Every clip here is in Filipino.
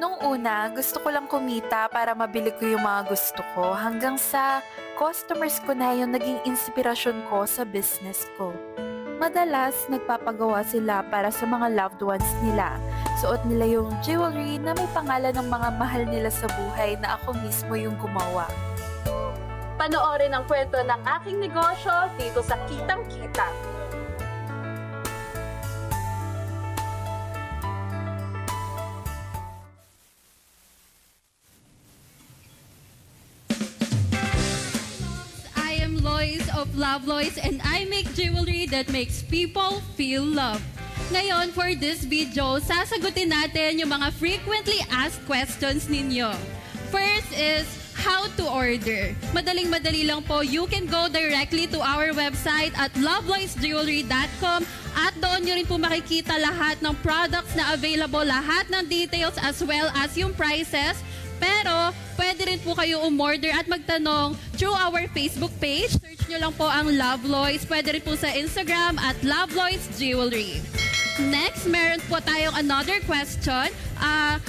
Nung una, gusto ko lang kumita para mabili ko yung mga gusto ko hanggang sa customers ko na yung naging inspirasyon ko sa business ko. Madalas, nagpapagawa sila para sa mga loved ones nila. Suot nila yung jewelry na may pangalan ng mga mahal nila sa buhay na ako mismo yung gumawa. Panoorin ang kwento ng aking negosyo dito sa Kitang Kita. I am Lois of Love Lois and I make jewelry that makes people feel loved. Ngayon, for this video, sasagutin natin yung mga frequently asked questions ninyo. First is, how to order. Madaling-madali lang po. You can go directly to our website at loveloisjewelry.com at doon nyo rin po makikita lahat ng products na available, lahat ng details as well as yung prices. Pero, pwede rin po kayo umorder at magtanong through our Facebook page. Search nyo lang po ang Love Lois. Pwede rin po sa Instagram at Love Lois Jewelry. Next, meron po tayong another question.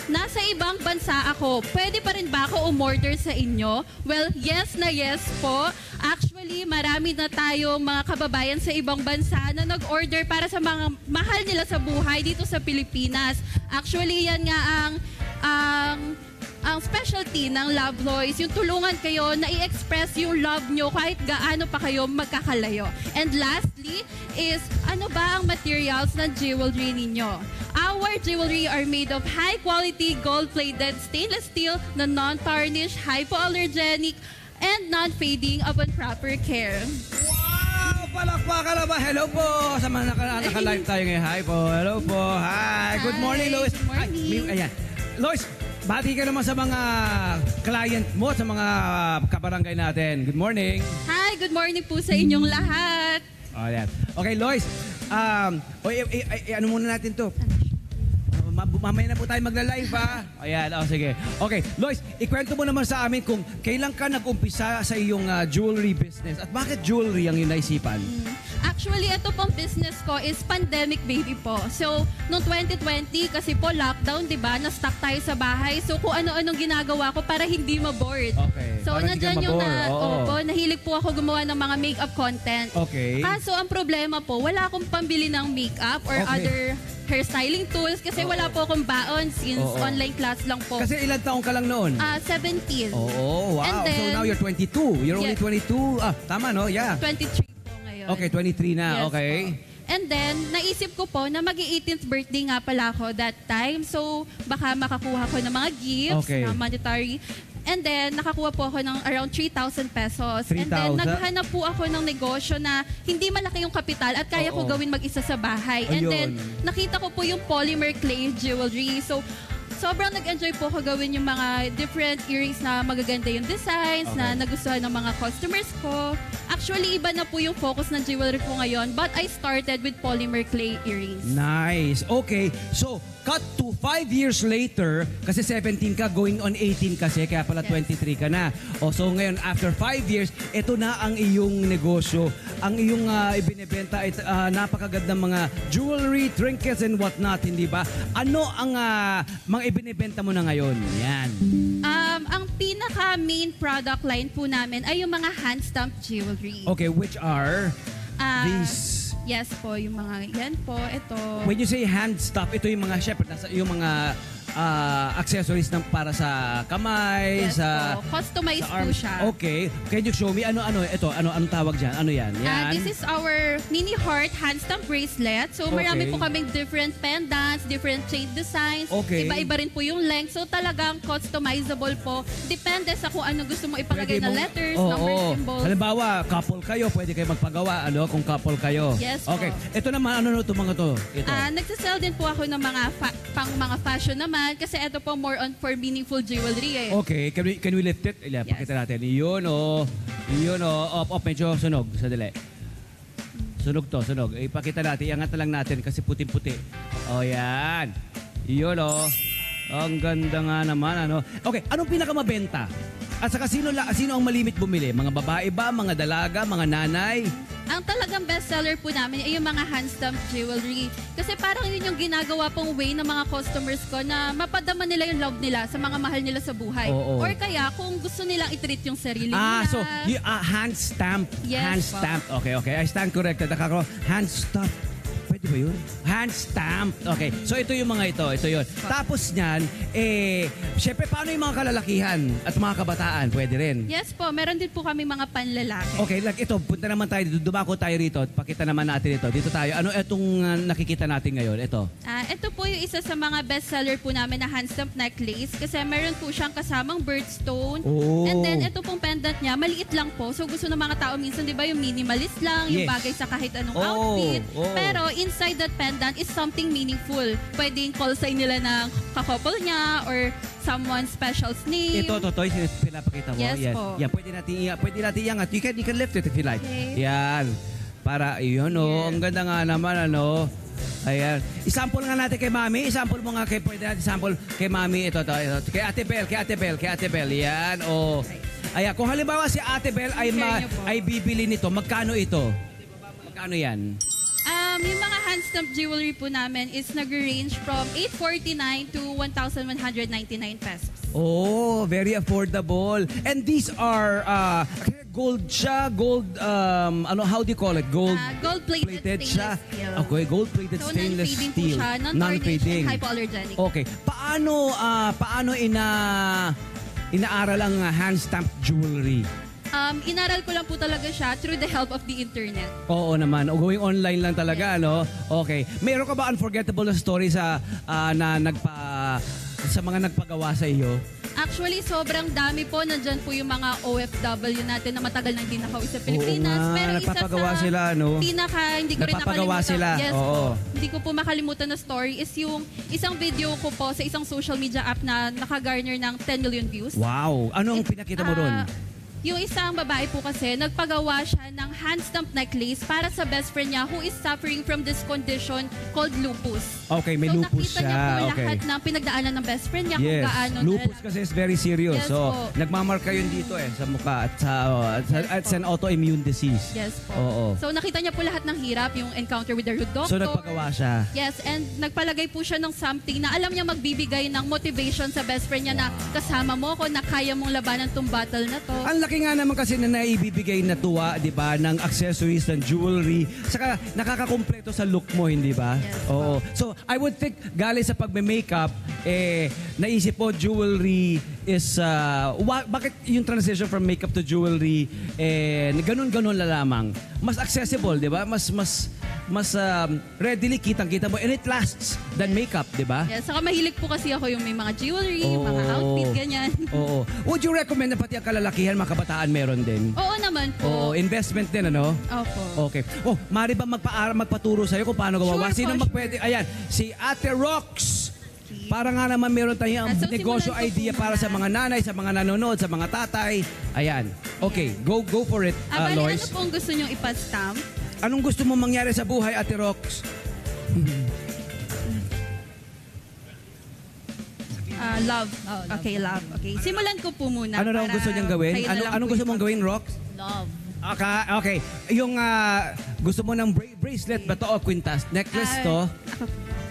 Nasa ibang bansa ako, pwede pa rin ba ako umorder sa inyo? Well, yes na yes po. Actually, marami na tayong mga kababayan sa ibang bansa na nag-order para sa mga mahal nila sa buhay dito sa Pilipinas. Actually, yan nga ang specialty ng Love Lois, yung tulungan kayo na i-express yung love nyo kahit gaano pa kayo magkakalayo. And lastly is, ano ba ang materials ng jewelry ninyo? Our jewelry are made of high-quality gold-plated stainless steel na non-tarnish, hypoallergenic, and non-fading upon proper care. Wow! Palakpakan na ba? Hello po! Sa mga naka-live tayo ngayon. Hi po. Hello po. Hi. Good morning, Lois. Good morning. Ayan. Lois, bati ka naman sa mga client mo, sa mga kabarangay natin. Good morning. Hi, good morning po sa inyong lahat. Oh, yan. Okay, Lois. Ano muna natin to? Mamaya na po tayo magla-live, ha? Ayan, sige. Okay, Lois, ikwento mo naman sa amin kung kailan ka nag-umpisa sa iyong jewelry business at bakit jewelry ang inaisipan? Actually, ito pong business ko is pandemic baby po. So, noong 2020, kasi po lockdown, di ba? Na-stuck tayo sa bahay. So, kung ano-anong ginagawa ko para hindi ma-board. Okay. So, Para hindi ka nandyan yung ma-bore. nahilig po ako gumawa ng mga makeup content. Okay. Kaso, ang problema po, wala akong pambili ng makeup or Okay. other hairstyling tools kasi wala po akong baon since online class lang po. Kasi ilang taong ka lang noon? 17. Oo, wow. And then, So now you're 22. You're only Yeah. 22. Tama, no? Yeah. 23 po ngayon. Okay, 23 na. Yes Okay. po. And then, naisip ko po na mag-18th birthday nga pala ako that time. So, baka makakuha ko ng mga gifts Okay. na monetary. And then, nakakuha po ako ng around 3,000 pesos. And then, 3,000? naghanap po ako ng negosyo na hindi malaki yung kapital at kaya ko Oo. gawin mag-isa sa bahay. And then, Ayun. nakita ko po yung polymer clay jewelry. So, sobrang nag-enjoy po ako gawin yung mga different earrings na magaganda yung designs na nagustuhan ng mga customers ko. Actually, iba na po yung focus ng jewelry ko ngayon, but I started with polymer clay earrings. Nice. Okay. So, cut to 5 years later, kasi 17 ka, going on 18 kasi, kaya pala Yes. 23 ka na. So ngayon, after 5 years, ito na ang iyong negosyo. Ang iyong ibinebenta ay napakagandang mga jewelry, trinkets, and whatnot, hindi ba? Ano ang mga ibinebenta mo na ngayon? Yan. Ang pinaka-main product line po namin ay yung mga hand-stamped jewelry. Okay, which are these? Yes po, yung mga, yan po, ito. When you say hand stuff, ito yung mga, syempre, yung mga accessories ng para sa kamay, Yes sa po, customized sa po arms. siya. Okay. Can you show me? Anong tawag dyan? Ano yan? Yan. This is our mini heart hand stamp bracelet. So marami Okay. po kaming different pendants, different chain designs. Okay. Iba-iba rin po yung length. So talagang customizable po. Depende sa kung ano gusto mo ipalagay na letters, numbers, symbols. Halimbawa, couple kayo, pwede kayo magpagawa, kung couple kayo. Yes po. Okay. Ito naman, ito mga to? Ito. Nagsasell din po ako ng mga pang mga fashion naman kasi ito po more on for meaningful jewelry eh. Okay, can we lift it? Yes. Pakita natin. Yun, medyo sunog. Sadali. Sunog to, sunog. Ipakita natin, iangat na lang natin kasi puting-puti. Yan. Yun, Ang ganda nga naman, Okay, anong pinakamabenta At saka sino ang malimit bumili? Mga babae ba? Mga dalaga? Mga nanay? Ang talagang bestseller po namin ay yung mga hand-stamped jewelry. Kasi parang yun yung ginagawa pong way ng mga customers ko na mapadama nila yung love nila sa mga mahal nila sa buhay. Oo. Or kaya kung gusto nilang i-treat yung sarili Ah, nila. so hand stamp. Yes, Hand stamp. Okay. I stand corrected. Hand stamp. Pwede ba yun? Hand stamp. Okay. So ito yung mga ito. Ito yun. Tapos niyan, syempre paano yung mga kalalakihan at mga kabataan? Pwede rin. Yes po, meron din po kami mga panlalaki. Okay, ito, punta naman tayo dito. Dumako tayo rito. Pakita naman natin ito. Dito tayo. Ano itong nakikita natin ngayon? Ito. Ito po yung isa sa mga bestseller po namin na hand-stamped necklace kasi meron po siyang kasamang birdstone. Oh. And then ito pong pendant niya, maliit lang po. So gusto ng mga tao minsan, di ba, yung minimalist lang, yung Yes. bagay sa kahit anong Oh, outfit. oh. Pero inside that pendant is something meaningful. Pwedeng call sign nila ng kakouple niya or someone's special's name. Ito, yung pinapakita mo. Yes Yan. po. Yan, pwede natin iangat. You can lift it if you like. Okay. Yan. Para, yun, ang ganda nga naman, ano. Ayan. I-sample nga natin kay Mami. I-sample mo nga pwede natin sample kay Mami. Ito. Kay Ate Bel. Yan, Ayan, kung halimbawa si Ate Bel ay bibili nito, magkano ito? Magkano yan? Yung mga hand-stamped jewelry po namin is nag-range from 849 to 1,199 pesos. Oh, very affordable. And these are gold siya, how do you call it? Gold-plated siya. stainless steel. Okay, gold-plated So, stainless non-fading po steel. siya, non-tarnish and hypoallergenic. Okay. Paano inaaral ang hand-stamped jewelry? Inaral ko lang po talaga siya through the help of the internet. Oo naman. Going online lang talaga, no? Okay. Meron ka ba unforgettable na story sa mga nagpagawa sa iyo? Actually, sobrang dami po. Nandyan po yung mga OFW natin na matagal nang hindi nakauwi sa Pilipinas. Oo nga, Pero isa nagpapagawa sa sila, no? hindi ko rin Nagpapagawa nakalimutan. sila, Yes oo. po. Hindi ko po makalimutan na story is yung isang video ko po sa isang social media app na nakagarner ng 10 million views. Wow. Anong pinakita mo ron? Yung isang babae po kasi, nagpagawa siya ng hand-stamped necklace para sa best friend niya who is suffering from this condition called lupus. Okay, may lupus nakita siya. niya po Okay. lahat ng pinagdaanan ng best friend niya kung Yes. gaano Lupus kasi is very serious. Yes So, po. nagmamarka yun dito sa mukha at it's an autoimmune disease. Yes po. Oo. So nakita niya po lahat ng hirap, yung encounter with the rude doctor. So, nagpagawa siya. Yes, and nagpalagay po siya ng something na alam niya magbibigay ng motivation sa best friend niya na kasama mo ko, na kaya mong labanan tong battle na to. Ang laki nga naman kasi na naibibigay na tuwa, di ba, ng accessories, ng jewelry. Saka nakakakumpleto sa look mo, hindi ba? Yes, Oo. So, I would think, galing sa pagme-makeup, naisip po, jewelry is, bakit yung transition from makeup to jewelry, ganun-ganun na lamang. Mas accessible, di ba? Mas readily kitang-kita mo. And it lasts than makeup, di ba? Yes, saka mahilig po kasi ako yung may mga jewelry, mga outfit, ganyan. Oo. Would you recommend na pati ang kalalakihan, mga kabataan meron din? Oo naman Oo, po. investment din, ano? Opo. Okay. Mari ba magpaturo sa'yo kung paano gawa? Sure Sino po, magpwede? Ayan, si Ate Rox. Para nga naman meron tayong So, negosyo simulan ko idea po para sa muna. mga nanay, sa mga nanonood, sa mga tatay. Ayan. Okay, go for it, Bali, ano Lois. pong gusto niyong ipastamp? Anong gusto mo mangyari sa buhay, Ate Rox? Love. Okay, love. Okay. Simulan ko po muna. Ano raw para gusto niyang gawin? kayo na lang Anong po gusto mong gawin, Rox? Love. Okay. Yung gusto mo ng bracelet ba to o quintas? Necklace to?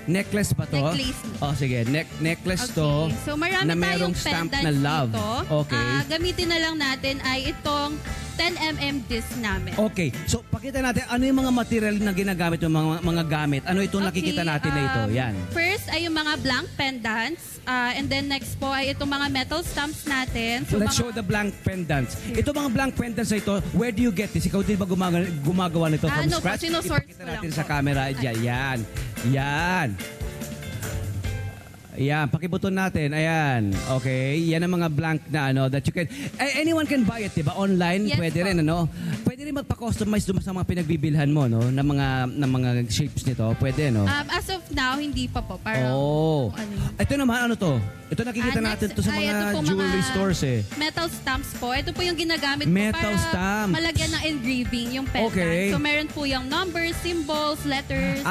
Necklace ba to? Necklace. Oh, sige. Necklace to. So marami na merong tayong stamp pendants na love. dito. Okay. Gamitin na lang natin ay itong 10mm disc namin. Okay. So, pakita natin ano yung mga material na ginagamit yung mga gamit. Ano itong nakikita natin na ito? Yan. First ay yung mga blank pendants. And then next po ay itong mga metal stamps natin. So, Let's show the blank pendants. Ito mga blank pendants na ito, where do you get this? Ikaw din ba gumagawa nito from Ano po, scratch? sinusource Ipakita ko lang natin po. sa camera. Yan. Ayan, pakibuton natin. Ayan. Okay. Yan ang mga blank na that you can... anyone can buy it, diba? Online, Yes pwede po. rin, Pwede rin magpa-customize sa mga pinagbibilhan mo, ng mga shapes nito. Pwede, no? As of now, hindi pa po. Parang, Oh. ano yun. Ito naman, ano to? Ito nakikita natin to sa ito mga po, jewelry stores eh. Metal stamps po. Ito po yung ginagamit Metal ko para stamps. malagyan ng engraving yung pendant. Okay. So meron po yung numbers, symbols, letters.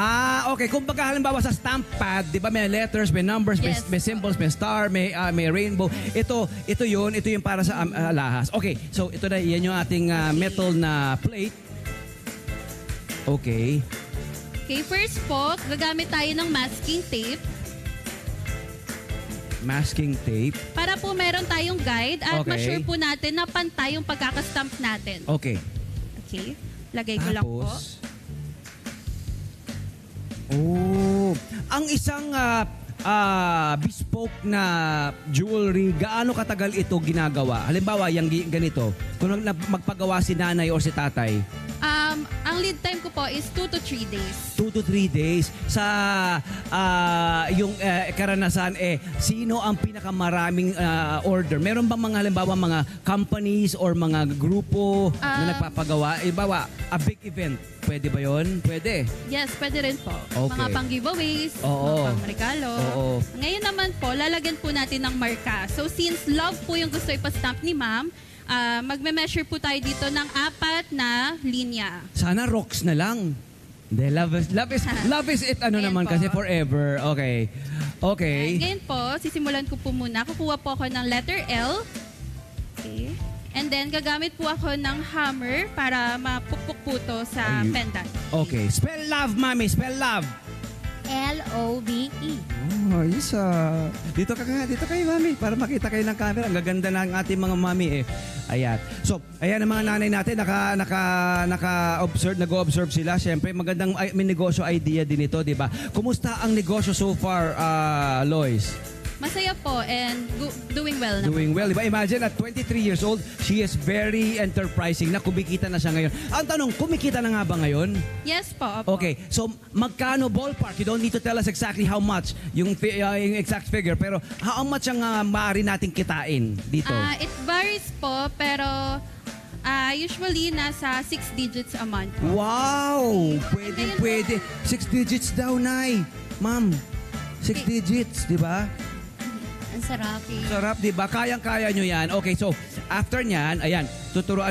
Okay. Kung baga halimbawa sa stamp pad, di ba may letters, may numbers, Yes. may symbols, may star, may rainbow. Ito yung para sa alahas. Okay, so ito na, yan yung ating metal na plate. Okay. Okay, first po, gagamit tayo ng masking tape Masking tape. para po meron tayong guide at Okay. ma-sure po natin na pantay yung pagkakastamp natin. Okay. Okay, lagay ko lang po. Ang isang bespoke na jewelry, gaano katagal ito ginagawa? Halimbawa, yung ganito, kung magpagawa si nanay or si tatay, Ang lead time ko po is 2 to 3 days. 2 to 3 days. Sa yung karanasan, sino ang pinakamaraming order? Meron bang mga halimbawa mga companies or mga grupo na nagpapagawa? Halimbawa, a big event. Pwede ba yon? Pwede. Yes, pwede rin po. Okay. Mga pang-giveaways, Oo. mga pang-regalo. Oo. Ngayon naman po, lalagyan po natin ng marka. So since love po yung gusto ipastamp ni ma'am, magme-measure po tayo dito ng 4 na linya. Sana rocks na lang. Hindi, love is it Ayan naman po. kasi forever. Okay. Okay. Ngayon po, sisimulan ko po muna. Kukuha po ako ng letter L. Okay. And then, gagamit po ako ng hammer para mapukpuk po to sa Ayun. pendant. Okay. Spell love, mami. Spell love. L-O-V-E. Oh, isa. Dito kayo, mami, para makita kayo ng camera. Ang gaganda ng ating mga mami Ayan. So, ayan ang mga nanay natin, nag-observe sila. Siyempre, magandang may negosyo idea din ito, di ba? Kumusta ang negosyo so far, Lois? Masaya po and doing well naman. Doing well. Diba? Imagine at 23 years old, she is very enterprising na kumikita na siya ngayon. Ang tanong, kumikita na nga ba ngayon? Yes po. Opo. Okay, so magkano ballpark? You don't need to tell us exactly how much, yung exact figure, pero how much ang maaari nating kitain dito? It varies po, pero usually nasa 6 digits a month. Wow! Ngayon Pwede. 6 digits daw, Nay. Ma'am, 6 digits, di ba? Ang sarap. Sarap, di ba? Kayang-kaya nyo yan. Okay, so after nyan, ayan, tuturuan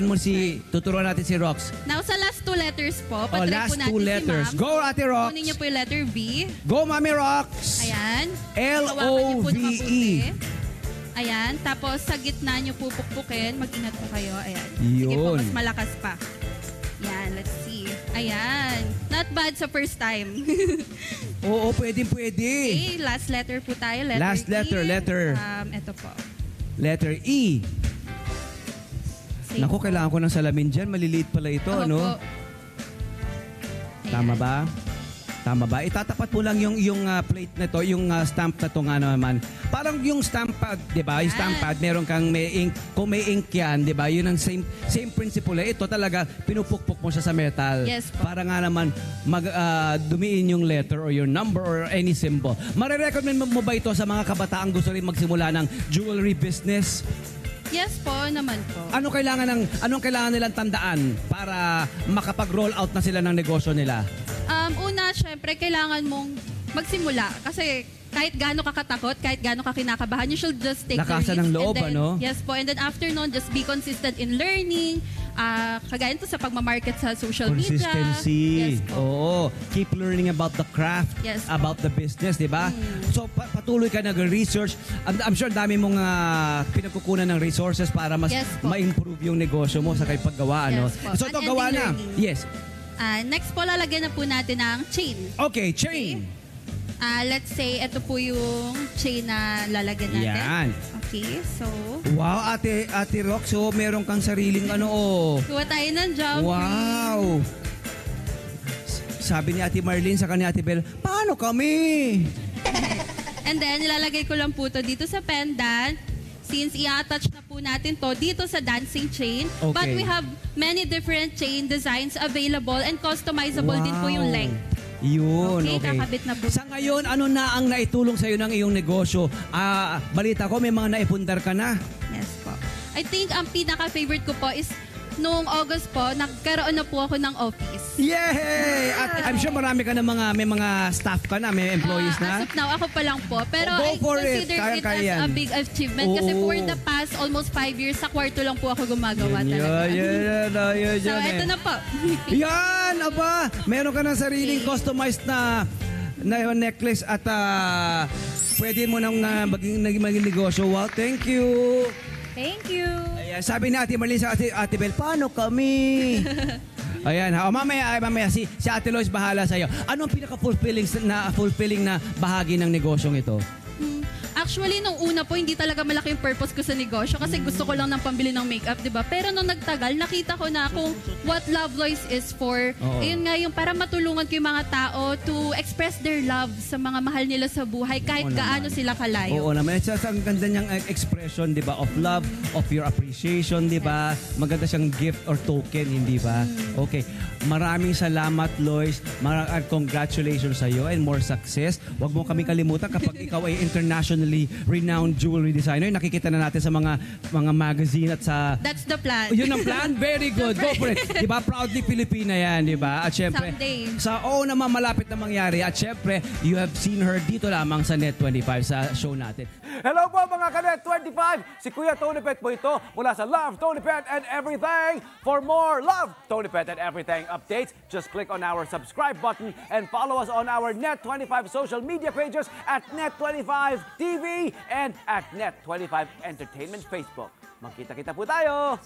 natin si Rox. Now, sa last 2 letters po, Oh, patry last po natin 2 letters. si ma'am. Go, Ate Rox! Kunin niyo po yung letter V. Go, Mami Rox! Ayan. Hawakan niyo po L-O-V-E. mabuti. Ayan. Tapos, sa gitna niyo po pukpukin. Mag-ingat po kayo. Ayan. Sige po, Yun. mas malakas pa. Yan, let's see. Ayan. Not bad sa first time. Oo, pwede. Okay, last letter po tayo. Letter Last letter, E. letter. Ito po. Letter E. Same Naku, po. kailangan ko ng salamin dyan. Maliliit pala ito, Opo. no? Ayan. Tama ba? Tama ba? Itatapat mo lang yung plate na to, yung stamp na to nga naman. Parang yung stamp pad, di ba? Yung stamp pad, meron kang may ink. Kung may ink yan, di ba? Yun ang same principle. Ito talaga, pinupukpok mo siya sa metal. Yes po. Para nga naman dumiin yung letter or your number or any symbol. Marirecommend mo ba ito sa mga kabataang gusto rin magsimula ng jewelry business? Yes po, naman po. Anong kailangan nilang tandaan para makapag-roll out na sila ng negosyo nila? Una, syempre, kailangan mong magsimula. Kasi kahit gaano ka katakot, kahit gaano ka kinakabahan, you should just take Lakasan the risk. ng loob, And then, ano? Yes po. And then after nun, just be consistent in learning. Kagaya nito sa pagmamarket sa social media. Consistency. Yes po. Oo. Keep learning about the craft, Yes po. about the business, di ba? So, patuloy ka nag-research. I'm sure dami mong pinagkukunan ng resources para mas Yes po. ma-improve yung negosyo mo sa kay paggawa, ano? Yes po. So, ito Unending gawa na. learning. Yes. Next po, lalagyan na po natin ng chain. Okay, chain. Let's say, ito po yung chain na lalagyan natin. Yan. Okay, so, Wow, Ate Rox, so meron kang sariling kuha tayo ng jump ring. Wow! Sabi ni Ate Marlene sa kanya Ate Bel, paano kami? And then, nilalagay ko lang po to dito sa pendant. Since i-attach na po natin to dito sa dancing chain. Okay. But we have many different chain designs available and customizable din po yung length. Yun, Okay, okay. kakabit na po. Sa ngayon, ano na ang naitulong sa'yo ng iyong negosyo? Balita ko, may mga naipundar ka na. Yes po. I think ang pinaka-favorite ko po is Noong August po, nagkaroon na po ako ng office. Yay! At I'm sure marami ka na may mga staff ka na, may employees As na. of now, ako pa lang po. Pero Go I for it. consider it Kaya-kaya as a yan. big achievement. Kasi Oo. for the past almost 5 years, sa kwarto lang po ako gumagawa Yun, talaga. yun, So, eto na po. Yan, aba, meron ka ng sariling customized na necklace at pwede mo nang maging negosyo. Wow, thank you. Thank you. Ayan, sabi ni Ate Marlene sa Ate Bel, paano kami? Ayan, mamaya si Ate Lois bahala sa'yo. Ano ang fulfilling na bahagi ng negosyong ito? Actually, nung una po, hindi talaga malaki yung purpose ko sa negosyo kasi gusto ko lang ng pambili ng makeup, di ba? Pero nung nagtagal, nakita ko na kung what Love Lois is for. Oo. Ayun nga, yung para matulungan ko yung mga tao to express their love sa mga mahal nila sa buhay kahit Oo gaano naman. sila kalayo. Oo naman. It's ang ganda niyang expression, di ba? Of love, of your appreciation, di ba? Maganda siyang gift or token, hindi ba? Okay. Maraming salamat, Lois. Congratulations sa iyo and more success. Huwag mo kami kalimutan kapag ikaw ay internationally renowned jewelry designer. Nakikita na natin sa mga magazine at sa... That's the plan. Yun ang plan? Very good. Go for it. Di ba? Proudly Filipina yan, di ba? At syempre, Someday. naman malapit na mangyari. At syempre, you have seen her dito lamang sa Net25 sa show natin. Hello po mga ka-Net25! Si Kuya Tony Pet po ito mula sa Love, Tony Pet and Everything. For more Love, Tony Pet and Everything updates, just click on our subscribe button and follow us on our Net25 social media pages at Net25 TV and at Net25 Entertainment Facebook. Magkita-kita po tayo!